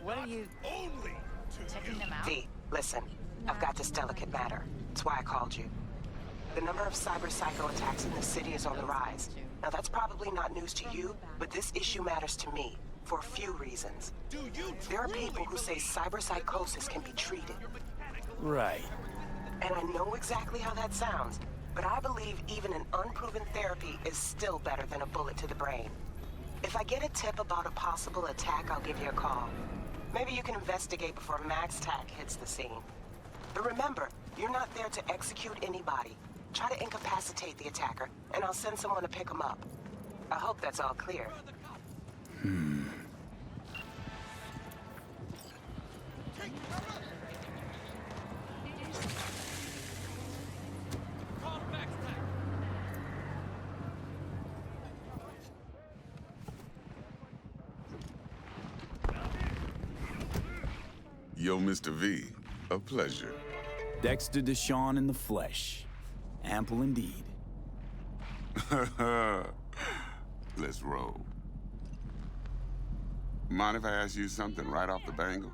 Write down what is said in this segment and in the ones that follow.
What are you... Only to checking you. them out? V, listen. I've got this delicate matter. That's why I called you. The number of cyber psycho attacks in the city is on the rise. Now that's probably not news to you, but this issue matters to me for a few reasons. Do you There are truly people who say cyber psychosis can be treated. Right. And I know exactly how that sounds, but I believe even an unproven therapy is still better than a bullet to the brain. If I get a tip about a possible attack, I'll give you a call. Maybe you can investigate before Max Tack hits the scene. But remember, you're not there to execute anybody. Try to incapacitate the attacker, and I'll send someone to pick him up. I hope that's all clear. Yo, Mr. V, a pleasure. Dexter Deshawn in the flesh. Ample indeed. Let's roll. Mind if I ask you something right off the bangle?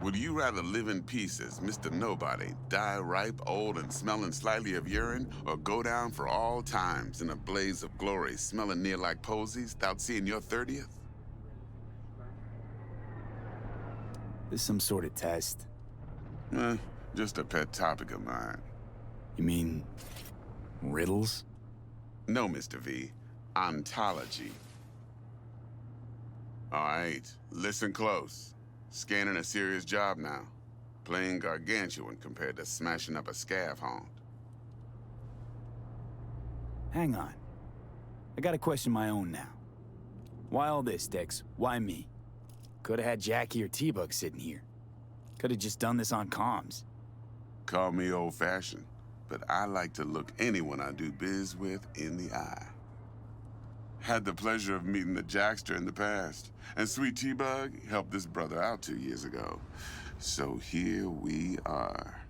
Would you rather live in pieces, Mr. Nobody, die ripe, old, and smelling slightly of urine, or go down for all times in a blaze of glory, smelling near like posies, without seeing your 30th? This some sort of test? Just a pet topic of mine. You mean... riddles? No, Mr. V. Ontology. All right, listen close. Scanning a serious job now. Playing gargantuan compared to smashing up a scav haunt. Hang on. I gotta question my own now. Why all this, Dex? Why me? Could've had Jackie or T-Bug sitting here. Could've just done this on comms. Call me old-fashioned, but I like to look anyone I do biz with in the eye. Had the pleasure of meeting the Jackster in the past, and Sweet T-Bug helped this brother out 2 years ago. So here we are.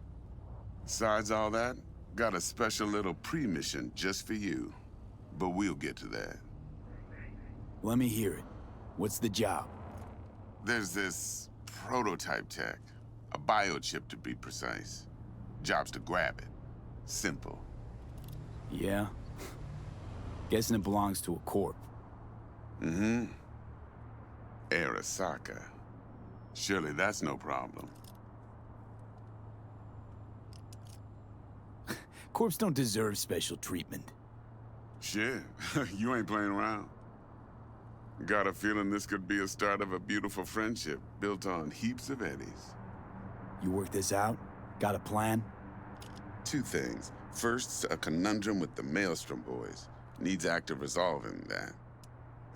Besides all that, got a special little pre-mission just for you. But we'll get to that. Let me hear it. What's the job? There's this prototype tech, a biochip to be precise. Job's to grab it. Simple. Yeah? Guessing it belongs to a corp. Mm-hmm. Arasaka. Surely that's no problem. Corps don't deserve special treatment. Shit, you ain't playing around. Got a feeling this could be a start of a beautiful friendship built on heaps of eddies. You work this out? Got a plan? Two things. First, a conundrum with the Maelstrom boys. Needs active resolving that.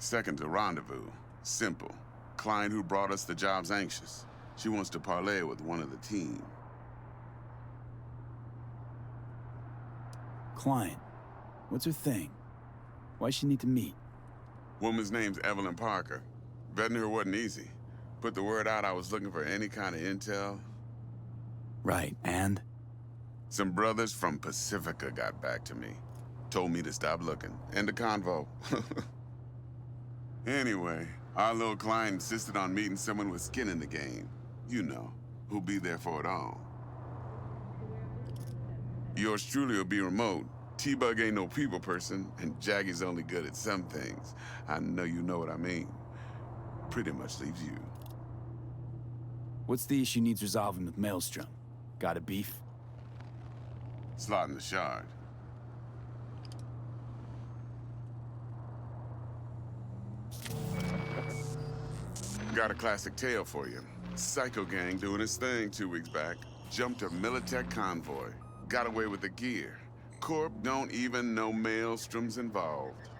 Second, a rendezvous. Simple. Client who brought us the job's anxious. She wants to parlay with one of the team. Client. What's her thing? Why she need to meet? Woman's name's Evelyn Parker. Vetting her wasn't easy. Put the word out I was looking for any kind of intel. Right, and? Some brothers from Pacifica got back to me. Told me to stop looking. End of convo. Anyway, our little client insisted on meeting someone with skin in the game. You know, who'll be there for it all. Yours truly will be remote. T-Bug ain't no people person, and Jaggy's only good at some things. I know you know what I mean. Pretty much leaves you. What's the issue needs resolving with Maelstrom? Got a beef? Slotting the shard. Got a classic tale for you. Psycho gang doing his thing 2 weeks back. Jumped a Militech convoy. Got away with the gear. Corp don't even know Maelstrom's involved.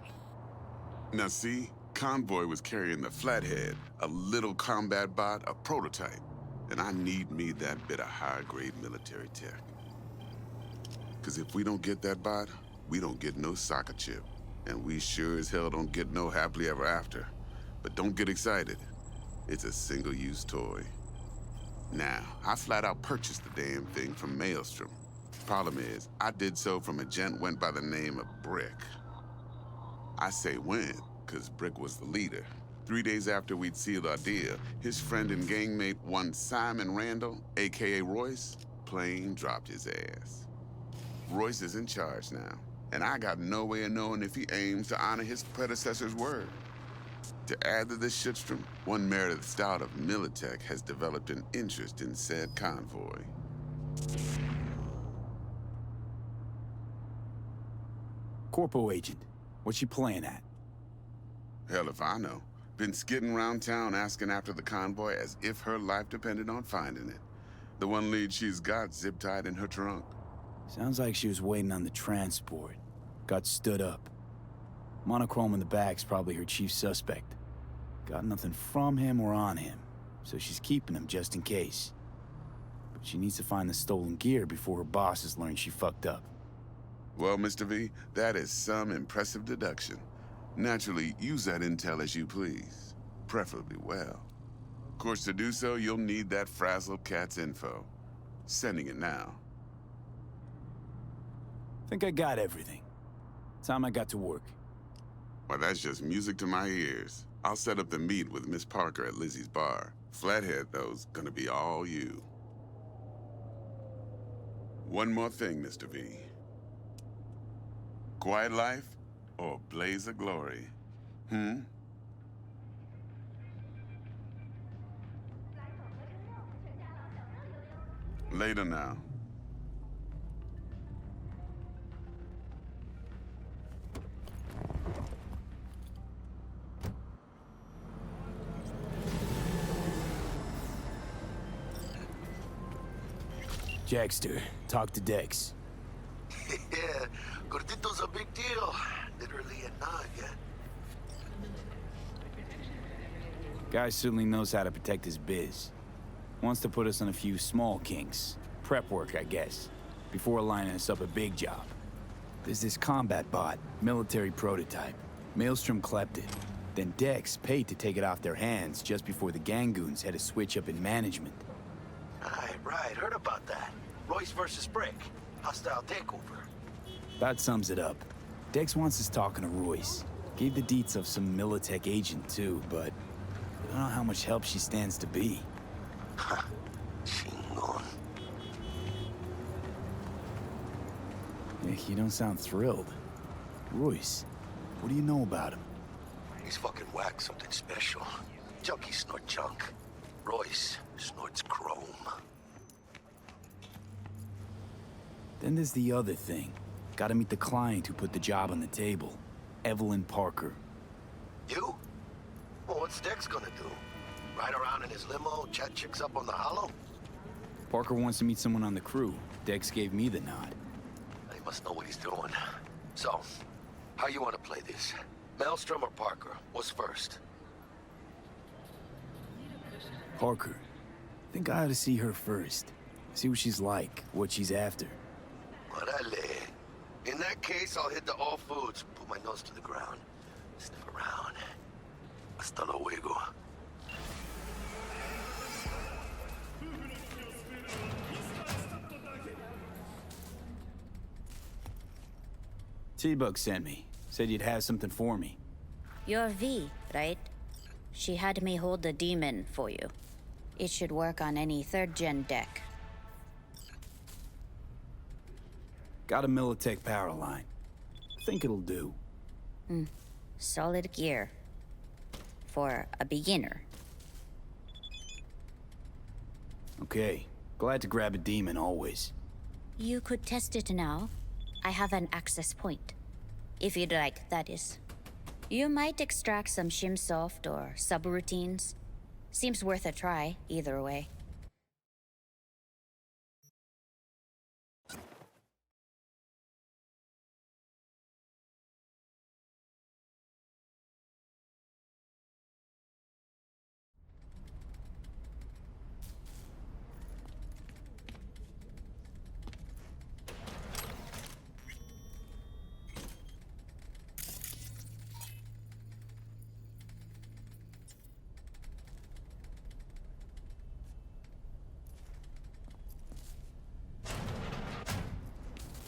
Now see, Convoy was carrying the Flathead, a little combat bot, a prototype. And I need me that bit of high-grade military tech. Because if we don't get that bot, we don't get no soccer chip. And we sure as hell don't get no happily ever after. But don't get excited. It's a single-use toy. Now, I flat out purchased the damn thing from Maelstrom. Problem is, I did so from a gent went by the name of Brick. I say went, because Brick was the leader. 3 days after we'd sealed our deal, his friend and gangmate, one Simon Randall, aka Royce, plain dropped his ass. Royce is in charge now, and I got no way of knowing if he aims to honor his predecessor's word. To add to this shitstrom, one Meredith Stout of Militech has developed an interest in said convoy. Corpo agent, what's she playing at? Hell if I know. Been skidding around town asking after the convoy as if her life depended on finding it. The one lead she's got zip-tied in her trunk. Sounds like she was waiting on the transport. Got stood up. Monochrome in the back's probably her chief suspect. Got nothing from him or on him, so she's keeping him just in case. But she needs to find the stolen gear before her bosses learn she fucked up. Well, Mr. V, that is some impressive deduction. Naturally, use that intel as you please. Preferably well. Of course, to do so, you'll need that frazzled cat's info. Sending it now. Think I got everything. Time I got to work. Well, that's just music to my ears. I'll set up the meet with Miss Parker at Lizzie's bar. Flathead, though's gonna be all you. One more thing, Mr. V. Quiet life or blaze of glory? Later now. Jackster, talk to Dex. Yeah, Gordito's a big deal. Literally a nod, yeah. Guy certainly knows how to protect his biz. Wants to put us on a few small kinks. Prep work, I guess. Before lining us up a big job. There's this combat bot, military prototype. Maelstrom clept it. Then Dex paid to take it off their hands just before the Gangoons had a switch up in management. Right, heard about that. Royce versus Brick. Hostile takeover. That sums it up. Dex wants us talking to Royce. Gave the deets of some Militech agent too, but I don't know how much help she stands to be. Chingon. Nick, you don't sound thrilled. Royce, what do you know about him? He's fucking whack, something special. Junkies snort junk. Royce snorts chrome. Then there's the other thing. Gotta meet the client who put the job on the table. Evelyn Parker. You? Well, what's Dex gonna do? Ride around in his limo, chat chicks up on the hollow? Parker wants to meet someone on the crew. Dex gave me the nod. He must know what he's doing. So, how you want to play this? Maelstrom or Parker? What's first? Parker. Think I ought to see her first. See what she's like, what she's after. Orale. In that case, I'll hit the all foods, put my nose to the ground, sniff around. Hasta luego. T-Bug sent me. Said you'd have something for me. You're V, right? She had me hold the demon for you. It should work on any third-gen deck. Got a Militech power line. Think it'll do. Solid gear. For a beginner. Okay. Glad to grab a demon always. You could test it now. I have an access point. If you'd like, that is. You might extract some shimsoft or subroutines. Seems worth a try, either way.